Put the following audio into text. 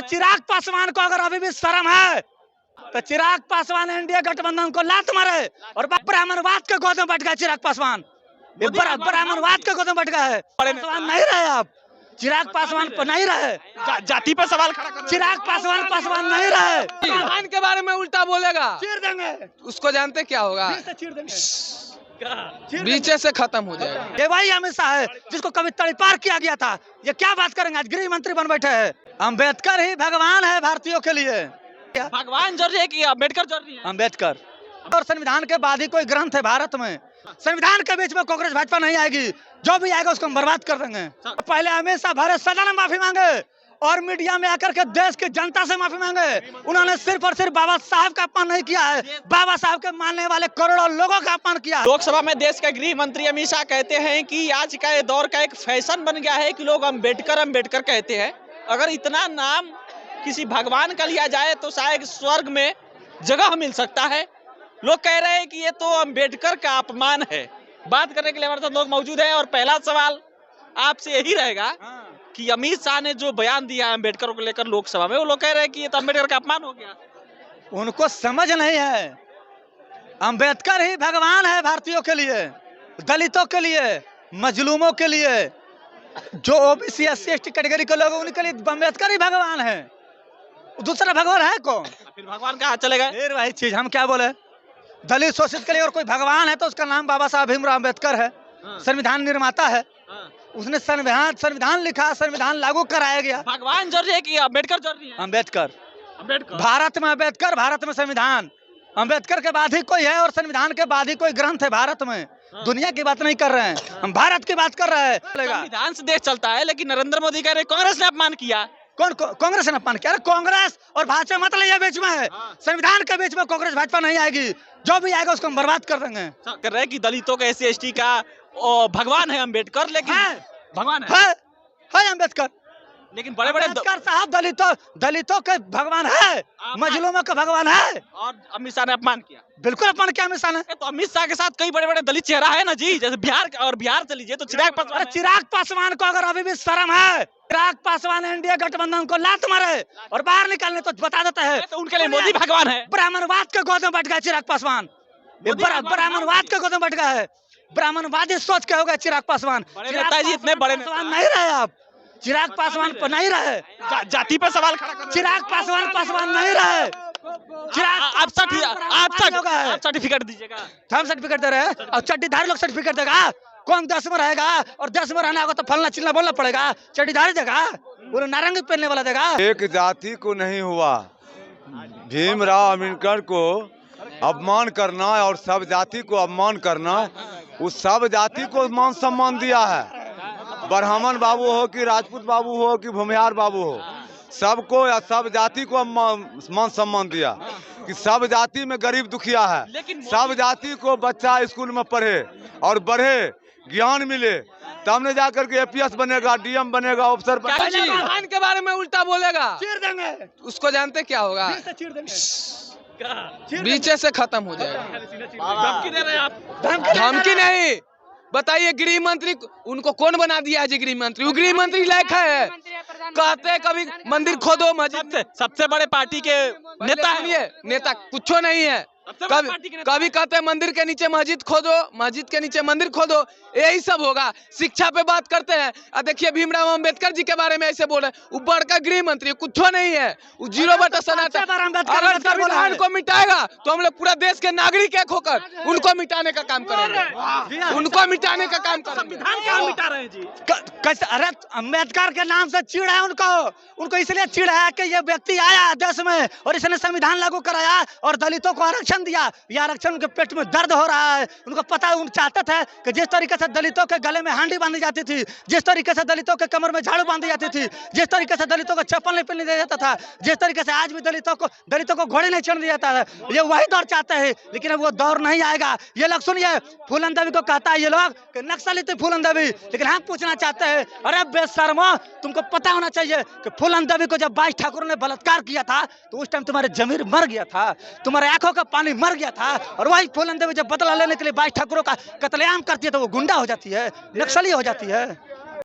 चिराग पासवान को अगर अभी भी शर्म है तो चिराग पासवान एनडीए गठबंधन को लात मारे और ब्राह्मणवाद के गोद में बैठ गया चिराग पासवान। ये ब्राह्मणवाद के गोद में बैठ गया है। पासवान नहीं रहे आप, चिराग पासवान पर नहीं रहे, जाति पर सवाल खड़ा कर चिराग पासवान नहीं रहे। पासवान के बारे में उल्टा बोलेगा, चीर देंगे, उसको जानते क्या होगा, चीर देंगे, बीचे से खत्म हो जाएगा। ये वही अमित शाह है जिसको कभी तड़ीपार किया गया था। ये क्या बात करेंगे, आज गृह मंत्री बन बैठे हैं। अम्बेडकर ही भगवान है भारतीयों के लिए। भगवान जरूरी है कि अम्बेडकर जरूरी है? अम्बेडकर और संविधान के बाद ही कोई ग्रंथ है भारत में। संविधान के बीच में कांग्रेस भाजपा नहीं आएगी, जो भी आएगा उसको हम बर्बाद कर देंगे। पहले हमेशा भारत सदन में माफी मांगे और मीडिया में आकर के देश की जनता से माफी मांगे। उन्होंने सिर्फ और सिर्फ बाबा साहब का अपमान नहीं किया है, बाबा साहब के मानने वाले करोड़ों लोगों का अपमान किया। लोकसभा में देश के गृह मंत्री अमित शाह कहते हैं कि आज का ये दौर का एक फैशन बन गया है कि लोग अम्बेडकर कहते हैं। अगर इतना नाम किसी भगवान का लिया जाए तो शायद स्वर्ग में जगह मिल सकता है। लोग कह रहे हैं कि ये तो अम्बेडकर का अपमान है। बात करने के लिए हमारे साथ लोग मौजूद हैं और पहला सवाल आपसे यही रहेगा कि अमित शाह ने जो बयान दिया है अम्बेडकर को लेकर लोकसभा में, वो लोग कह रहे हैं कि ये तो अम्बेडकर का अपमान हो गया। उनको समझ नहीं है, अम्बेडकर ही भगवान है भारतीयों के लिए, दलितों के लिए, मजलूमों के लिए, जो ओबीसी एससी एसटी कैटेगरी के लोग उनके लिए अम्बेडकर ही भगवान है। दूसरा भगवान है कौन? फिर भगवान कहाँ चलेगा? फिर वही चीज हम क्या बोले, दलित शोषित के लिए और कोई भगवान है तो उसका नाम बाबा साहब भीमराव अम्बेडकर है। संविधान निर्माता है, उसने संविधान लिखा, संविधान लागू कराया गया। भगवान जरूरी है कि अम्बेडकर जरूरी है? अम्बेडकर। भारत में अम्बेडकर, भारत में संविधान। अम्बेडकर के बाद ही कोई है और संविधान के बाद ही कोई ग्रंथ है भारत में। दुनिया की बात नहीं कर रहे हैं, हम भारत की बात कर रहे हैं। संविधान से देश चलता है, लेकिन नरेंद्र मोदी कह रहे कांग्रेस ने अपमान किया। कौन कांग्रेस ने अपमान किया? कांग्रेस और भाजपा मतलब ये बीच में है, संविधान के बीच में कांग्रेस भाजपा नहीं आएगी, जो भी आएगा उसको हम बर्बाद कर देंगे। कर रहे कि दलितों के एससी एसटी का भगवान है अम्बेडकर, लेकिन भगवान है अम्बेडकर, लेकिन बड़े बड़े अम्बेडकर साहब दलितों के भगवान है, मजलूमों का भगवान है। और अमित शाह ने अपमान किया। बिल्कुल अपमान किया अमित शाह ने। तो अमित शाह के साथ कई बड़े बड़े दलित चेहरा है ना जी, जैसे बिहार से लीजिए तो चिराग पासवान को अगर अभी भी शर्म है, चिराग पासवान एनडीए गठबंधन को लात मारे और बाहर निकालने तो बता देता है तो उनके लिए मोदी भगवान है। ब्राह्मणवाद के गोद में बैठ गया चिराग पासवान। ब्राह्मणवाद के गोद में बैठ गया है, ब्राह्मणवादी सोच के हो गया चिराग पासवान। नेताजी इतने बड़े पासवान नहीं रहे आप, चिराग पासवान पर नहीं रहे, जाति पर सवाल खड़ा कर चिराग पासवान नहीं रहे। चिराग आप सर्टिफिकेट दीजिएगा, हम सर्टिफिकेट दे रहे हैं और चड्डीधारी लोग सर्टिफिकेट देगा। कौन देश में रहेगा और देश में रहना होगा तो फलना चिल्ला बोलना पड़ेगा। चड्डीधारी देगा, वो नारंगी पहनने वाला देगा। एक जाति को नहीं हुआ, भीमराव अम्बेडकर को अपमान करना और सब जाति को अपमान करना, उस सब जाति को मान सम्मान दिया है। ब्राह्मण बाबू हो कि राजपूत बाबू हो कि भूमिहार बाबू हो, सबको या सब जाति को मान सम्मान दिया कि सब जाति में गरीब दुखिया है। सब जाति को बच्चा स्कूल में पढ़े और बढ़े, ज्ञान मिले, तब ने जाकर के एपीएस बनेगा, डीएम बनेगा, अफसर बनेगा। भगवान के बारे में उल्टा बोलेगा, चीर देंगे, उसको जानते क्या होगा, चीर देंगे, बीचे से खत्म हो जाएगा। धमकी दे रहे हैं आप? धमकी नहीं, बताइए गृह मंत्री उनको कौन बना दिया है जी? गृह मंत्री, वो गृह मंत्री लायक है? कहते कभी मंदिर खोदो, मस्जिद, सबसे बड़े पार्टी के नेता है ये। नेता कुछ नहीं है। कभी कहते हैं मंदिर के नीचे मस्जिद खोदो, मस्जिद के नीचे मंदिर खोदो, यही सब होगा। शिक्षा पे बात करते हैं, देखिए भीमराव अम्बेडकर जी के बारे में ऐसे बोल रहे हैं, वो बड़का गृह मंत्री कुछ नहीं है, वो 0/7। अगर संविधान को मिटाएगा तो हम लोग पूरा देश के नागरिक एक होकर उनको मिटाने का काम करेंगे, उनको मिटाने का काम करेंगे। संविधान मिटा रहे हैं जी। अरे अम्बेडकर के नाम से चिढ़ है उनको इसलिए चिढ़ है कि ये व्यक्ति आया देश में और इसने संविधान लागू कराया और दलितों को आरक्षण दिया। ये आरक्षण उनके पेट में दर्द हो रहा है। उनको पता है, उन चाहते थे कि जिस तरीके से दलितों के गले में हांडी बांधी जाती थी, जिस तरीके से दलितों के कमर में झाड़ू बांधी जाती थी, जिस तरीके से दलितों को चप्पल नहीं पहनने दिया जाता था, जिस तरीके से आज भी दलितों को घोड़े नहीं चढ़ने दिया जाता है, ये वही दौर चाहते हैं। लेकिन अब वो दौर नहीं आएगा। ये लोग सुनिए, फूलन देवी को कहता है ये लोग कि नक्सली थी फूलन देवी, लेकिन हम पूछना चाहते हैं, अरे बेशर्मो, तुमको पता होना चाहिए कि फूलन देवी को जब 22 ठाकुर ने बलात्कार किया था तो उस टाइम तुम्हारे जमीर मर गया था, तुम्हारे आंखों का पानी मर गया था। और वही फूलन देवी जब बदला लेने के लिए 22 ठाकुरों का कत्लेआम करती है तो वो गुंडा हो जाती है, नक्सली हो जाती है।